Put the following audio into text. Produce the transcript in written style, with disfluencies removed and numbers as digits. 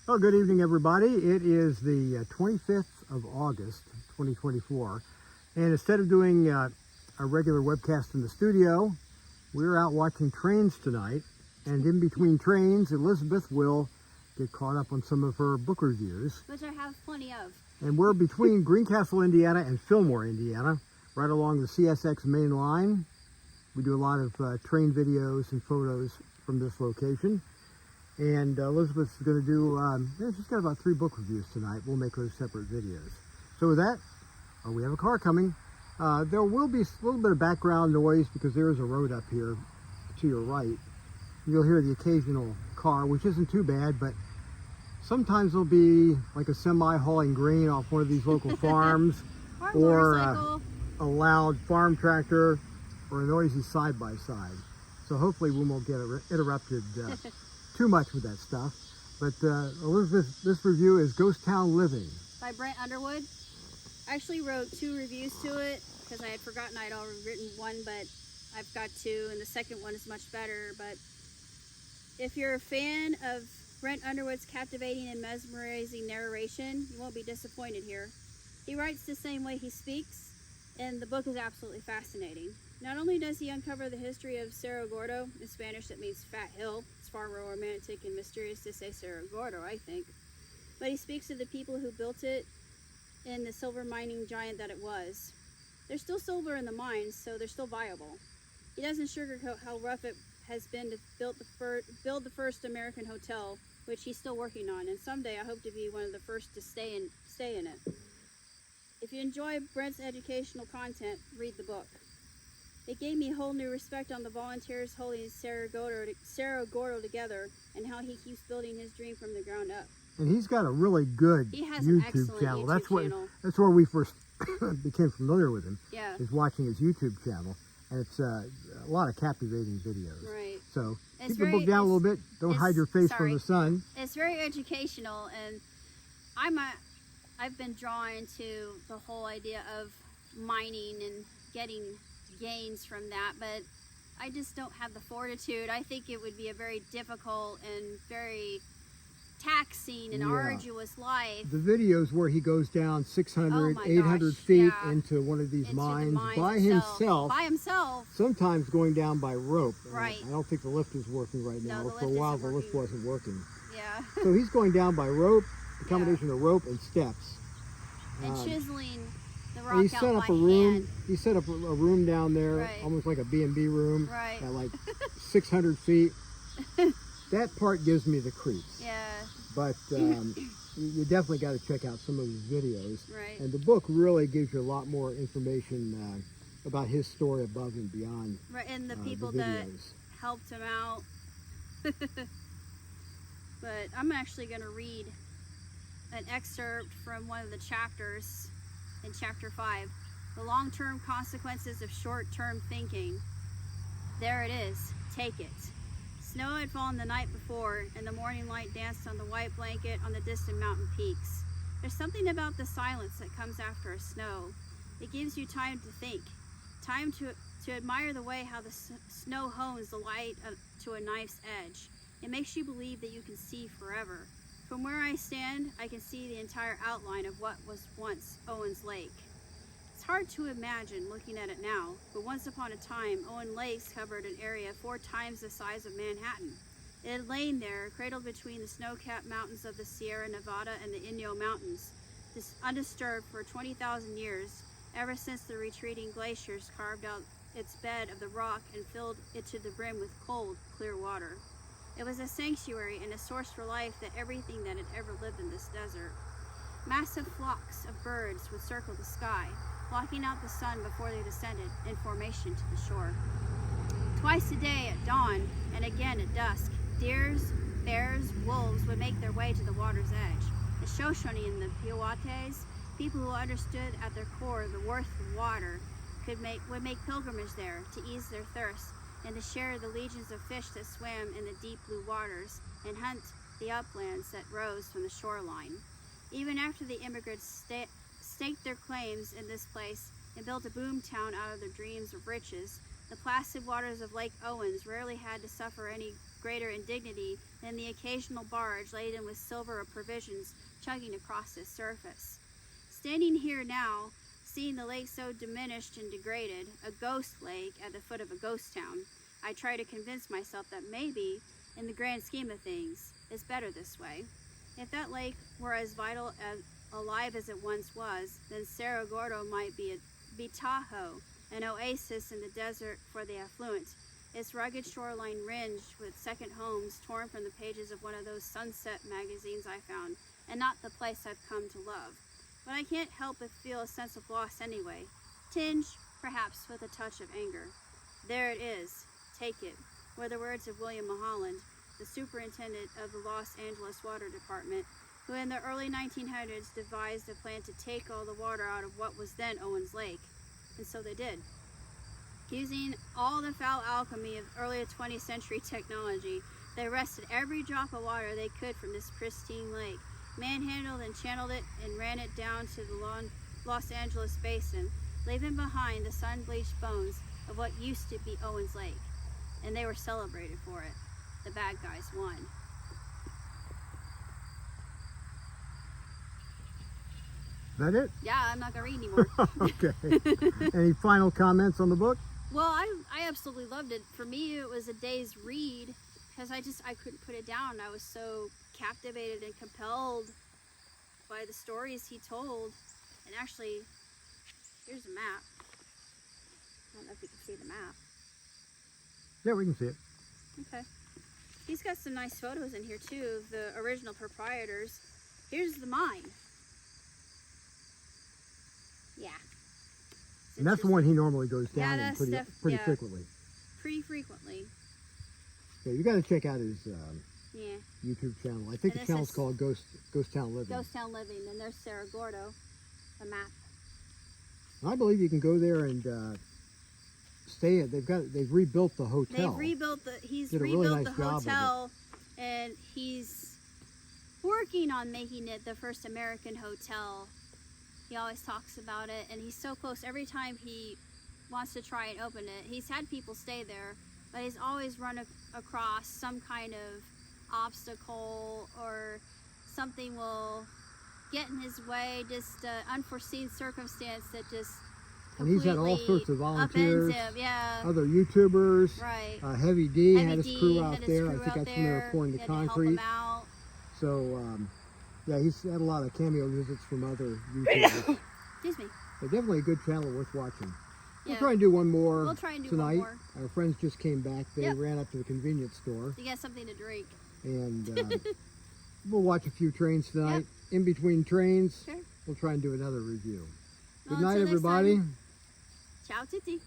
Well, good evening, everybody. It is the 25th of August, 2024. And instead of doing a regular webcast in the studio, we're out watching trains tonight. And in between trains, Elizabeth will get caught up on some of her book reviews. Which I have plenty of. And we're between Greencastle, Indiana and Fillmore, Indiana, right along the CSX main line. We do a lot of train videos and photos from this location. And Elizabeth's going to do, she's got about 3 book reviews tonight. We'll make those separate videos. So with that, we have a car coming. There will be a little bit of background noise because there is a road up here to your right. You'll hear the occasional car, which isn't too bad, but sometimes there'll be like a semi hauling grain off one of these local farms, or a loud farm tractor, or a noisy side-by-side. So hopefully we won't get interrupted too much with that stuff. But Elizabeth, this review is Ghost Town Living by Brent Underwood. I actually wrote 2 reviews to it because I had forgotten I'd already written one, but I've got 2, and the second one is much better. But if you're a fan of Brent Underwood's captivating and mesmerizing narration, you won't be disappointed here. He writes the same way he speaks, and the book is absolutely fascinating. Not only does he uncover the history of Cerro Gordo, in Spanish that means fat hill. It's far more romantic and mysterious to say Cerro Gordo, I think. But he speaks of the people who built it and the silver mining giant that it was. There's still silver in the mines, so they're still viable. He doesn't sugarcoat how rough it has been to build the first American hotel, which he's still working on, and someday I hope to be one of the first to stay in it. If you enjoy Brent's educational content, read the book. It gave me a whole new respect on the volunteers holding Cerro Gordo together and how he keeps building his dream from the ground up. And he's got a really good YouTube channel. That's where we first became familiar with him. Yeah. Is watching his YouTube channel, and it's a lot of captivating videos. Right. So keep the book down a little bit. Don't hide your face from the sun. It's very educational, and I've been drawn to the whole idea of mining and getting gains from that, but I just don't have the fortitude. I think it would be a very difficult and very taxing and arduous life. The videos where he goes down 600, 800 feet into one of these mines by himself, sometimes going down by rope. Right. I don't think the lift is working right now. No, for a while the lift wasn't working. Yeah. So he's going down by rope, a combination of rope and steps. And chiseling the rock and out by hand. He set up a room down there, almost like a B&B room, at like 600 feet. That part gives me the creeps. Yeah. But you definitely got to check out some of his videos. Right. And the book really gives you a lot more information about his story above and beyond. Right, and the people that helped him out. But I'm actually going to read an excerpt from one of the chapters in chapter 5, the long-term consequences of short-term thinking. There it is. Take it. Snow had fallen the night before, and the morning light danced on the white blanket on the distant mountain peaks. There's something about the silence that comes after a snow. It gives you time to think, time to admire the way how the snow hones the light to a knife's edge. It makes you believe that you can see forever. From where I stand, I can see the entire outline of what was once Owens Lake. It's hard to imagine looking at it now, but once upon a time, Owen Lakes covered an area 4 times the size of Manhattan. It had lain there, cradled between the snow-capped mountains of the Sierra Nevada and the Inyo Mountains, undisturbed for 20,000 years, ever since the retreating glaciers carved out its bed of the rock and filled it to the brim with cold, clear water. It was a sanctuary and a source for life that everything that had ever lived in this desert. Massive flocks of birds would circle the sky, blocking out the sun before they descended in formation to the shore. Twice a day at dawn and again at dusk, deers, bears, wolves would make their way to the water's edge. The Shoshone and the Piowates, people who understood at their core the worth of water, would make pilgrimage there to ease their thirst and to share the legions of fish that swam in the deep blue waters and hunt the uplands that rose from the shoreline. Even after the immigrants staked their claims in this place and built a boom town out of their dreams of riches, the placid waters of Lake Owens rarely had to suffer any greater indignity and the occasional barge laden with silver or provisions chugging across its surface. Standing here now, seeing the lake so diminished and degraded, a ghost lake at the foot of a ghost town, I try to convince myself that maybe, in the grand scheme of things, it's better this way. If that lake were as vital as alive as it once was, then Cerro Gordo might be Tahoe, an oasis in the desert for the affluent, its rugged shoreline ringed with second homes torn from the pages of one of those sunset magazines I found, and not the place I've come to love. But I can't help but feel a sense of loss anyway, tinged, perhaps, with a touch of anger. There it is, take it, were the words of William Mulholland, the superintendent of the Los Angeles Water Department, who in the early 1900s devised a plan to take all the water out of what was then Owens Lake. And so they did. Using all the foul alchemy of early 20th century technology, they wrested every drop of water they could from this pristine lake, manhandled and channeled it, and ran it down to the Los Angeles basin, leaving behind the sun-bleached bones of what used to be Owens Lake. And they were celebrated for it. The bad guys won. That it? Yeah, I'm not gonna read anymore. Okay. Any final comments on the book? Well, I absolutely loved it. For me, it was a day's read because I couldn't put it down. I was so captivated and compelled by the stories he told. And actually, here's a map. I don't know if you can see the map. Yeah, we can see it. Okay. He's got some nice photos in here too of the original proprietors. Here's the mine. Yeah. And that's the one he normally goes down Yeah, in that's pretty yeah. frequently. Pretty frequently. Yeah, you got to check out his Yeah. YouTube channel. I think And the this channel's is- called Ghost Town Living. Ghost Town Living. And there's Cerro Gordo, the map. And I believe you can go there and stay at. They've rebuilt the hotel. He's Did a really rebuilt nice the job of it. hotel, and he's working on making it the first American hotel. He always talks about it, and he's so close. Every time he wants to try and open it, he's had people stay there, but he's always run across some kind of obstacle or something will get in his way, just unforeseen circumstance that just And he's had all sorts of volunteers, upends him. Yeah. other YouTubers. Right. Heavy D Heavy had his D crew had out his there. crew I think out that's when they were there. pouring the He had to help concrete. him out. So, yeah, he's had a lot of cameo visits from other YouTubers. Excuse me. But definitely a good channel worth watching. We'll Yeah. try and do one more We'll try and do tonight. one more. Our friends just came back. They Yep. ran up to the convenience store. You got something to drink. And we'll watch a few trains tonight. In between trains, Sure. we'll try and do another review. Good Well, night, until next everybody. time. Ciao, Titi.